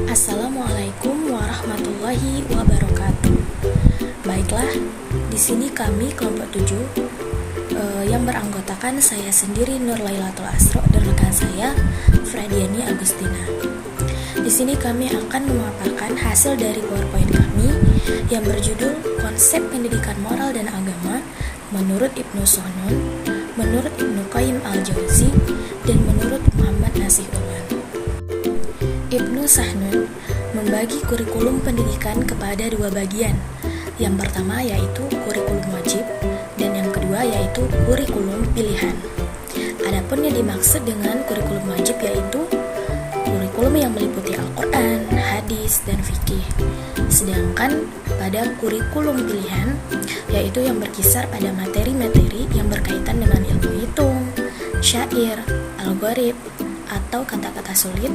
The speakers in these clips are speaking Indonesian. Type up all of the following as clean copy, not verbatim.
Assalamualaikum warahmatullahi wabarakatuh. Baiklah, di sini kami kelompok 7 yang beranggotakan saya sendiri Nur Lailatul Asro dan rekan saya Fradiani Agustina. Di sini kami akan memaparkan hasil dari PowerPoint kami yang berjudul Konsep Pendidikan Moral dan Agama menurut Ibnu Sahnun, menurut Ibnu Qayyim al-Jauzi, dan menurut Muhammad Nasihuddin. Ibnu Sahnun membagi kurikulum pendidikan kepada dua bagian. Yang pertama yaitu kurikulum wajib dan yang kedua yaitu kurikulum pilihan. Adapun yang dimaksud dengan kurikulum wajib yaitu kurikulum yang meliputi Al-Quran, hadis, dan fikih. Sedangkan pada kurikulum pilihan yaitu yang berkisar pada materi-materi yang berkaitan dengan ilmu hitung, syair, algorib, atau kata-kata sulit,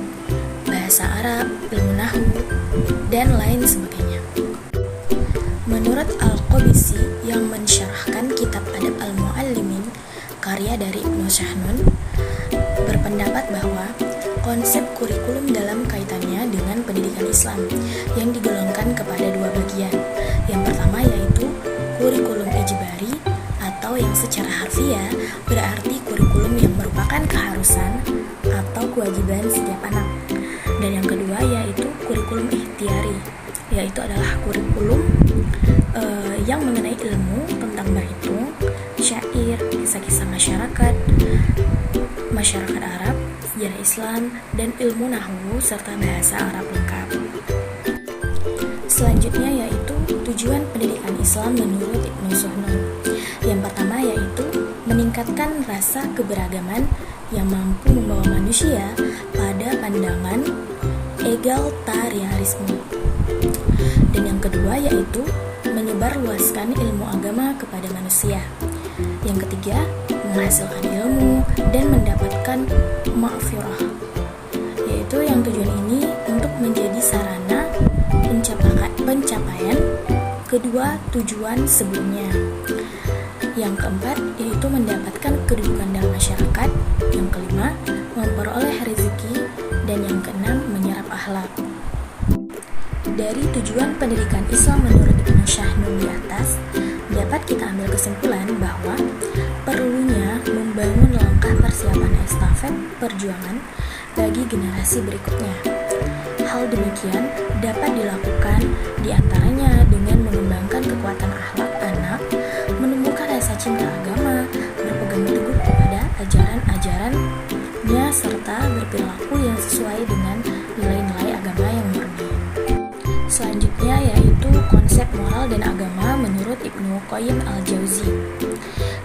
bahasa Arab, ilmu nahwu, dan lain sebagainya. Menurut Al-Qabisi yang mensyarahkan kitab Adab Al-Muallimin, karya dari Ibnu Sahnun, berpendapat bahwa konsep kurikulum dalam kaitannya dengan pendidikan Islam yang digolongkan kepada dua bagian. Yang pertama yaitu kurikulum ijbari atau yang secara harfiah berarti kurikulum yang merupakan keharusan atau kewajiban setiap anak. Dan yang kedua yaitu kurikulum ikhtiari, yaitu adalah kurikulum yang mengenai ilmu tentang berhitung, syair, kisah-kisah masyarakat Arab, sejarah Islam, dan ilmu nahwu serta bahasa Arab lengkap. Selanjutnya yaitu tujuan pendidikan Islam menurut Ibnu Sahnun. Yang pertama yaitu meningkatkan rasa keberagaman yang mampu membawa manusia pada pandangan egalitarianisme. Dan yang kedua yaitu menyebarluaskan ilmu agama kepada manusia. Yang ketiga, menghasilkan ilmu dan mendapatkan maghfirah. Yaitu yang tujuan ini untuk menjadi sarana pencapaian kedua tujuan sebelumnya. Yang keempat yaitu mendapatkan kedudukan dalam masyarakat. Yang kelima, memperoleh rezeki. Dan yang keenam, menyerap akhlak. Dari tujuan pendidikan Islam menurut Ibnu Sahnun di atas, dapat kita ambil kesimpulan bahwa perlunya membangun langkah persiapan estafet perjuangan bagi generasi berikutnya. Hal demikian dapat dilakukan diantaranya dengan mengembangkan kekuatan akhlak anak, menumbuhkan rasa cinta agama, berpegang teguh kepada ajaran-ajarannya, serta berperilaku yang sesuai dengan nilai-nilai agama yang murni. Selanjutnya yaitu konsep moral dan agama menurut Ibnu Qayyim al-Jauzi.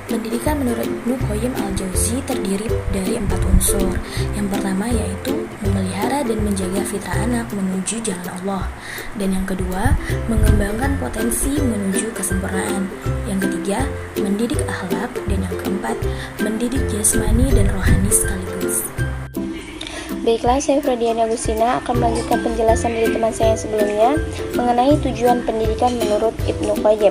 Pendidikan menurut Ibnu Qayyim al-Jauzi terdiri dari 4 unsur. Yang pertama yaitu memelihara dan menjaga fitrah anak menuju jalan Allah. Dan yang kedua, mengembangkan potensi menuju kesempurnaan. Yang ketiga, mendidik akhlak. Dan yang keempat, mendidik jasmani dan rohani sekaligus. Baiklah, saya Fradiani Agustina akan melanjutkan penjelasan dari teman saya yang sebelumnya mengenai tujuan pendidikan menurut Ibnu Qayyim.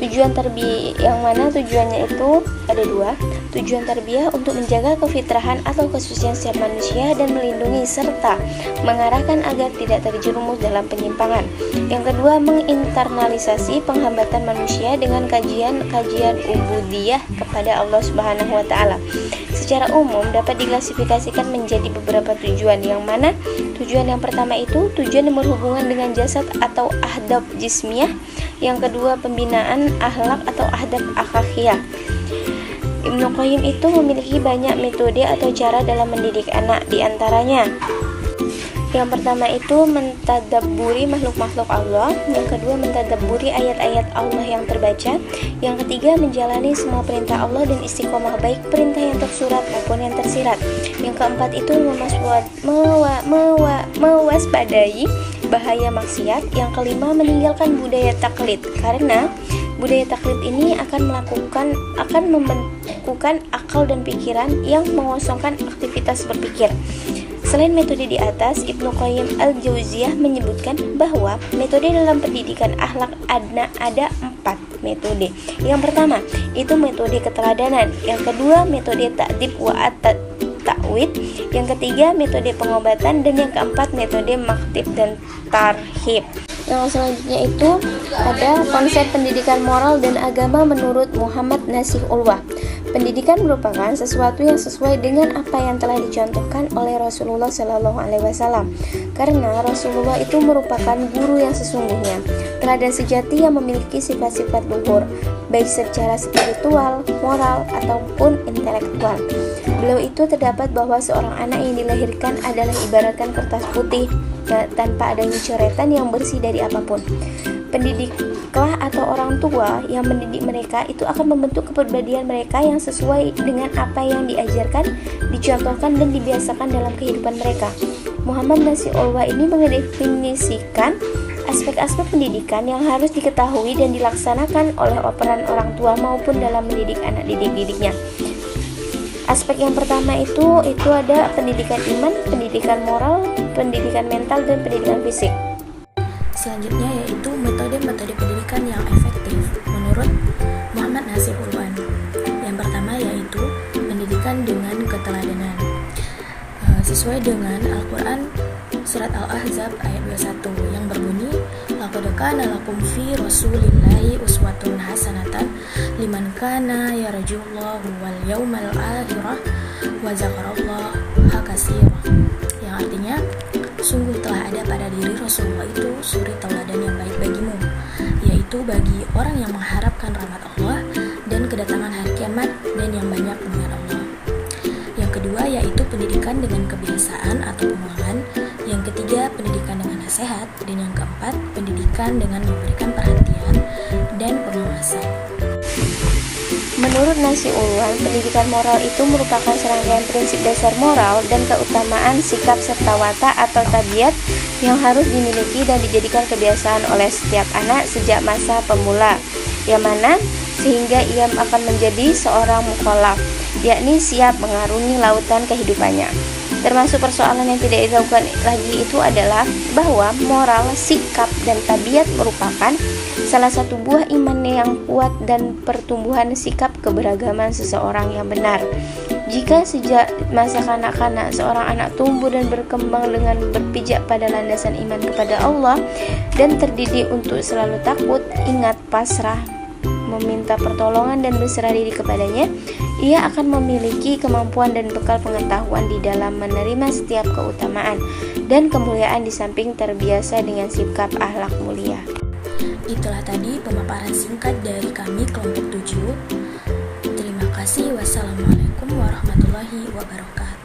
Tujuan tarbiyah yang mana tujuannya itu ada dua. Tujuan tarbiyah untuk menjaga kefitrahan atau kesucian setiap manusia dan melindungi serta mengarahkan agar tidak terjerumus dalam penyimpangan. Yang kedua, menginternalisasi penghambatan manusia dengan kajian ubudiyah kepada Allah Subhanahu wa taala. Secara umum dapat diklasifikasikan menjadi beberapa tujuan, yang mana tujuan yang pertama itu tujuan yang berhubungan dengan jasad atau ahdab jismiyah. Yang kedua, pembinaan akhlak atau ahdab akhlakiyah. Ibnu Qayyim itu memiliki banyak metode atau cara dalam mendidik anak, diantaranya yang pertama itu mentadabburi makhluk-makhluk Allah. Yang kedua, mentadabburi ayat-ayat Allah yang terbaca. Yang ketiga, menjalani semua perintah Allah dan istiqomah baik perintah yang tersurat maupun yang tersirat. Yang keempat itu mewaspadai bahaya maksiat. Yang kelima, meninggalkan budaya taklid, karena budaya taklid ini akan membengkakkan akal dan pikiran yang mengosongkan aktivitas berpikir. Selain metode di atas, Ibnu Qayyim al-Jauziyah menyebutkan bahwa metode dalam pendidikan akhlak ada 4 metode. Yang pertama, itu metode keteladanan. Yang kedua, metode ta'dib wa takwid, yang ketiga metode pengobatan, dan yang keempat metode maktib dan tarhib. Yang selanjutnya itu ada konsep pendidikan moral dan agama menurut Muhammad Nasih Ulwah. Pendidikan merupakan sesuatu yang sesuai dengan apa yang telah dicontohkan oleh Rasulullah SAW. Karena Rasulullah itu merupakan guru yang sesungguhnya, teladan sejati yang memiliki sifat-sifat luhur, baik secara spiritual, moral, ataupun intelektual. Beliau itu terdapat bahwa seorang anak yang dilahirkan adalah ibaratkan kertas putih tanpa adanya coretan yang bersih dari apapun. Pendidiklah atau orang tua yang mendidik mereka itu akan membentuk kepribadian mereka yang sesuai dengan apa yang diajarkan, dicontohkan, dan dibiasakan dalam kehidupan mereka. Muhammad Nasih Ulwah ini mendefinisikan aspek-aspek pendidikan yang harus diketahui dan dilaksanakan oleh peran orang tua maupun dalam mendidik anak didiknya. Aspek yang pertama itu ada pendidikan iman, pendidikan moral, pendidikan mental, dan pendidikan fisik. Selanjutnya yaitu metode-metode pendidikan yang efektif menurut Muhammad Nasih Ulwah. Yang pertama yaitu pendidikan dengan keteladanan. Sesuai dengan Al-Quran surat Al-Ahzab ayat 21 yang berbunyi, laqad kana lakum fi rasulillahi uswatun hasanatan liman kana yarjullaha wal yaumal akhirah wa dzakarallaha katsiran. Yang artinya, sungguh telah ada pada diri Rasulullah itu suri tauladan yang baik bagimu, yaitu bagi orang yang mengharapkan rahmat Allah dan kedatangan hari kiamat dan yang banyak mengingat Allah. Yang kedua yaitu pendidikan dengan kebiasaan atau pengulangan. Yang ketiga pendidikan dengan nasihat, dan yang keempat pendidikan dengan memberikan perhatian dan pengawasan. Menurut Nasih Ulwah, pendidikan moral itu merupakan serangkaian prinsip dasar moral dan keutamaan sikap serta watak atau tabiat yang harus dimiliki dan dijadikan kebiasaan oleh setiap anak sejak masa pemula, yang mana sehingga ia akan menjadi seorang mukallaf, yakni siap mengarungi lautan kehidupannya. Termasuk persoalan yang tidak diragukan lagi itu adalah bahwa moral, sikap, dan tabiat merupakan salah satu buah iman yang kuat dan pertumbuhan sikap keberagaman seseorang yang benar. Jika sejak masa kanak-kanak seorang anak tumbuh dan berkembang dengan berpijak pada landasan iman kepada Allah dan terdidik untuk selalu takut, ingat, pasrah, meminta pertolongan dan berserah diri kepadanya, ia akan memiliki kemampuan dan bekal pengetahuan di dalam menerima setiap keutamaan dan kemuliaan di samping terbiasa dengan sikap akhlak mulia. Itulah tadi pemaparan singkat dari kami kelompok 7. Terima kasih. Wassalamualaikum warahmatullahi wabarakatuh.